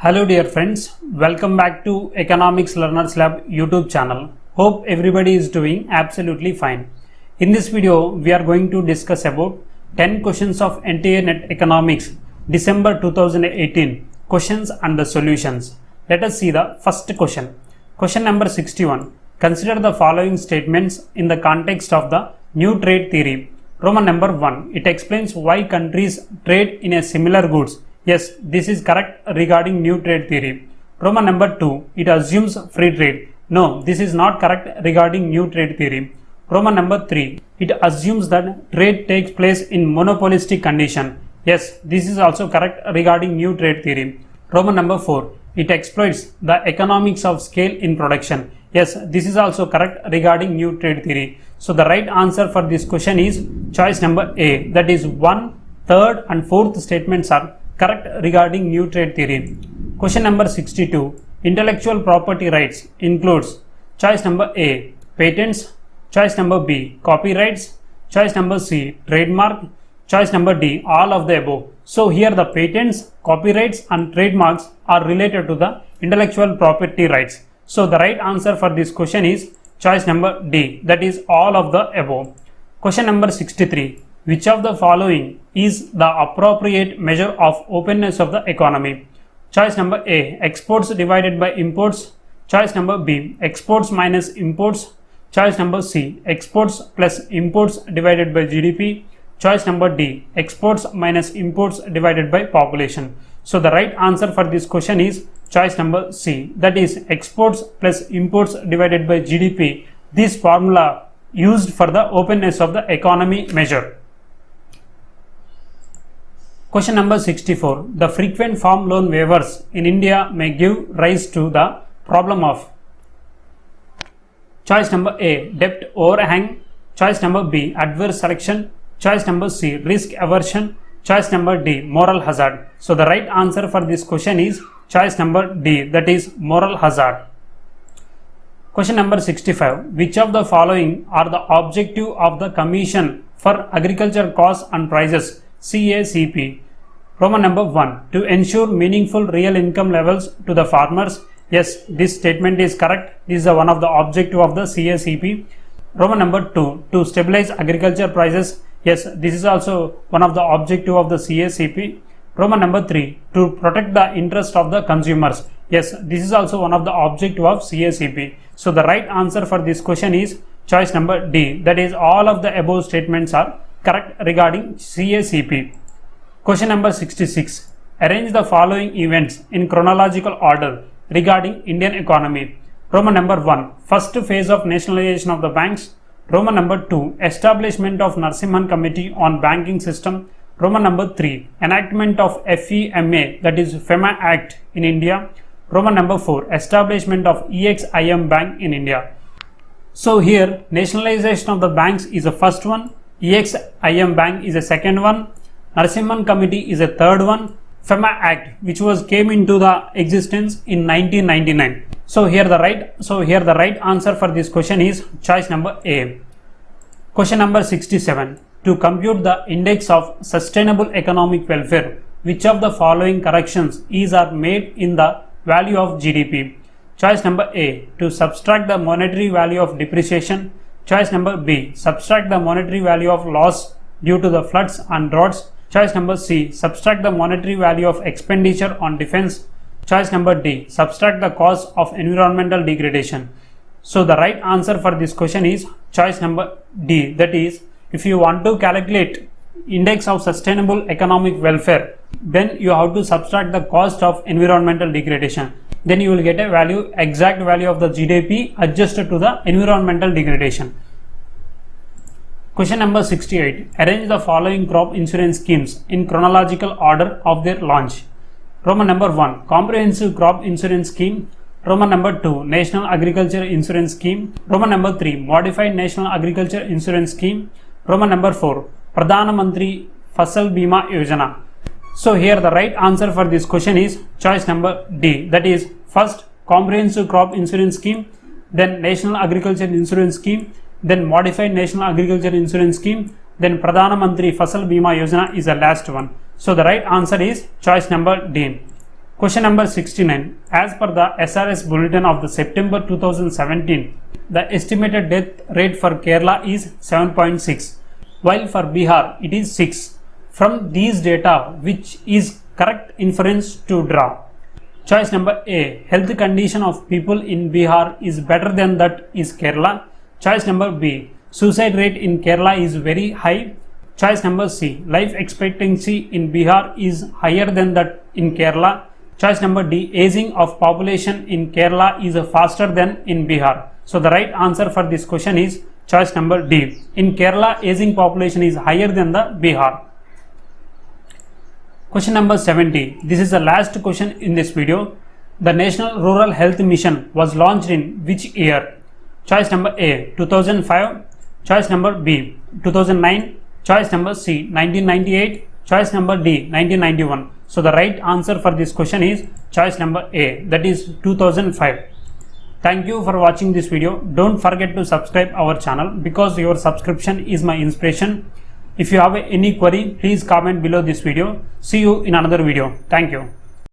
Hello dear friends, welcome back to Economics Learners Lab YouTube channel. Hope everybody is doing absolutely fine. In this video, we are going to discuss about 10 questions of NTA NET Economics December 2018 questions and the solutions. Let us see the first question. Question number 61. Consider the following statements in the context of the new trade theory. Roman number 1. It explains why countries trade in a similar goods. Yes, this is correct regarding new trade theory. Roman number 2. It assumes free trade. No, this is not correct regarding new trade theory. Roman number 3. It assumes that trade takes place in monopolistic condition. Yes, this is also correct regarding new trade theory. Roman number 4. It exploits the economics of scale in production. Yes, this is also correct regarding new trade theory. So the right answer for this question is choice number A. That is 1, 3rd and 4th statements are correct regarding new trade theory. Question number 62. Intellectual property rights includes choice number A. Patents, choice number B. Copyrights, choice number C. Trademark, choice number D. All of the above. So here the patents, copyrights and trademarks are related to the intellectual property rights. So the right answer for this question is choice number D. That is all of the above. Question number 63. Which of the following is the appropriate measure of openness of the economy? Choice number A. Exports divided by imports. Choice number B. Exports minus imports. Choice number C. Exports plus imports divided by GDP. Choice number D. Exports minus imports divided by population. So the right answer for this question is choice number C. That is exports plus imports divided by GDP. This formula used for the openness of the economy measure. Question number 64. The frequent farm loan waivers in India may give rise to the problem of choice number A. Debt overhang. Choice number B. Adverse selection. Choice number C. Risk aversion. Choice number D. Moral hazard. So the right answer for this question is choice number D. That is moral hazard. Question number 65. Which of the following are the objective of the Commission for Agriculture Costs and Prices CACP? Roman number 1. To ensure meaningful real income levels to the farmers. Yes, this statement is correct. This is one of the objective of the CACP. Roman number 2. To stabilize agriculture prices. Yes, this is also one of the objective of the CACP. Roman number 3. To protect the interest of the consumers. Yes, this is also one of the objective of CACP. So the right answer for this question is choice number D. That is all of the above statements are correct regarding CACP. Question number 66. Arrange the following events in chronological order regarding Indian economy. Roman number 1. First phase of nationalization of the banks. Roman number 2. Establishment of Narasimhan Committee on Banking System. Roman number 3. Enactment of FEMA, that is FEMA Act in India. Roman number 4. Establishment of EXIM Bank in India. So here nationalization of the banks is the first one. EXIM Bank is the second one. Narasimhan Committee is a third one. FEMA Act, which came into the existence in 1999. So here the right answer for this question is choice number A. Question number 67. To compute the index of sustainable economic welfare, which of the following corrections are made in the value of GDP? Choice number A. To subtract the monetary value of depreciation. Choice number B. Subtract the monetary value of loss due to the floods and droughts. Choice number C. Subtract the monetary value of expenditure on defense. Choice number D. Subtract the cost of environmental degradation. So the right answer for this question is choice number D. That is, if you want to calculate index of sustainable economic welfare, then you have to subtract the cost of environmental degradation. Then you will get a value, exact value of the GDP adjusted to the environmental degradation. Question number 68. Arrange the following crop insurance schemes in chronological order of their launch. Roman number 1. Comprehensive Crop Insurance Scheme. Roman number 2. National Agriculture Insurance Scheme. Roman number 3. Modified National Agriculture Insurance Scheme. Roman number 4. Pradhan Mantri Fasal Bima Yojana. So here the right answer for this question is choice number D. That is first Comprehensive Crop Insurance Scheme, then National Agriculture Insurance Scheme, then Modified National Agriculture Insurance Scheme, then Pradhan Mantri Fasal Bima Yojana is the last one. So the right answer is choice number D. Question number 69. As per the SRS bulletin of the September 2017, the estimated death rate for Kerala is 7.6, while for Bihar it is 6. From these data, which is correct inference to draw? Choice number A. Health condition of people in Bihar is better than that is Kerala. Choice number B. Suicide rate in Kerala is very high. Choice number C. Life expectancy in Bihar is higher than that in Kerala. Choice number D. Aging of population in Kerala is faster than in Bihar. So the right answer for this question is choice number D. In Kerala, aging population is higher than the Bihar. Question number 70. This is the last question in this video. The National Rural Health Mission was launched in which year? Choice number A. 2005. Choice number B. 2009. Choice number C. 1998. Choice number D. 1991. So the right answer for this question is choice number A, that is 2005. Thank you for watching this video. Don't forget to subscribe our channel because your subscription is my inspiration. If you have any query, please comment below this video. See you in another video. Thank you.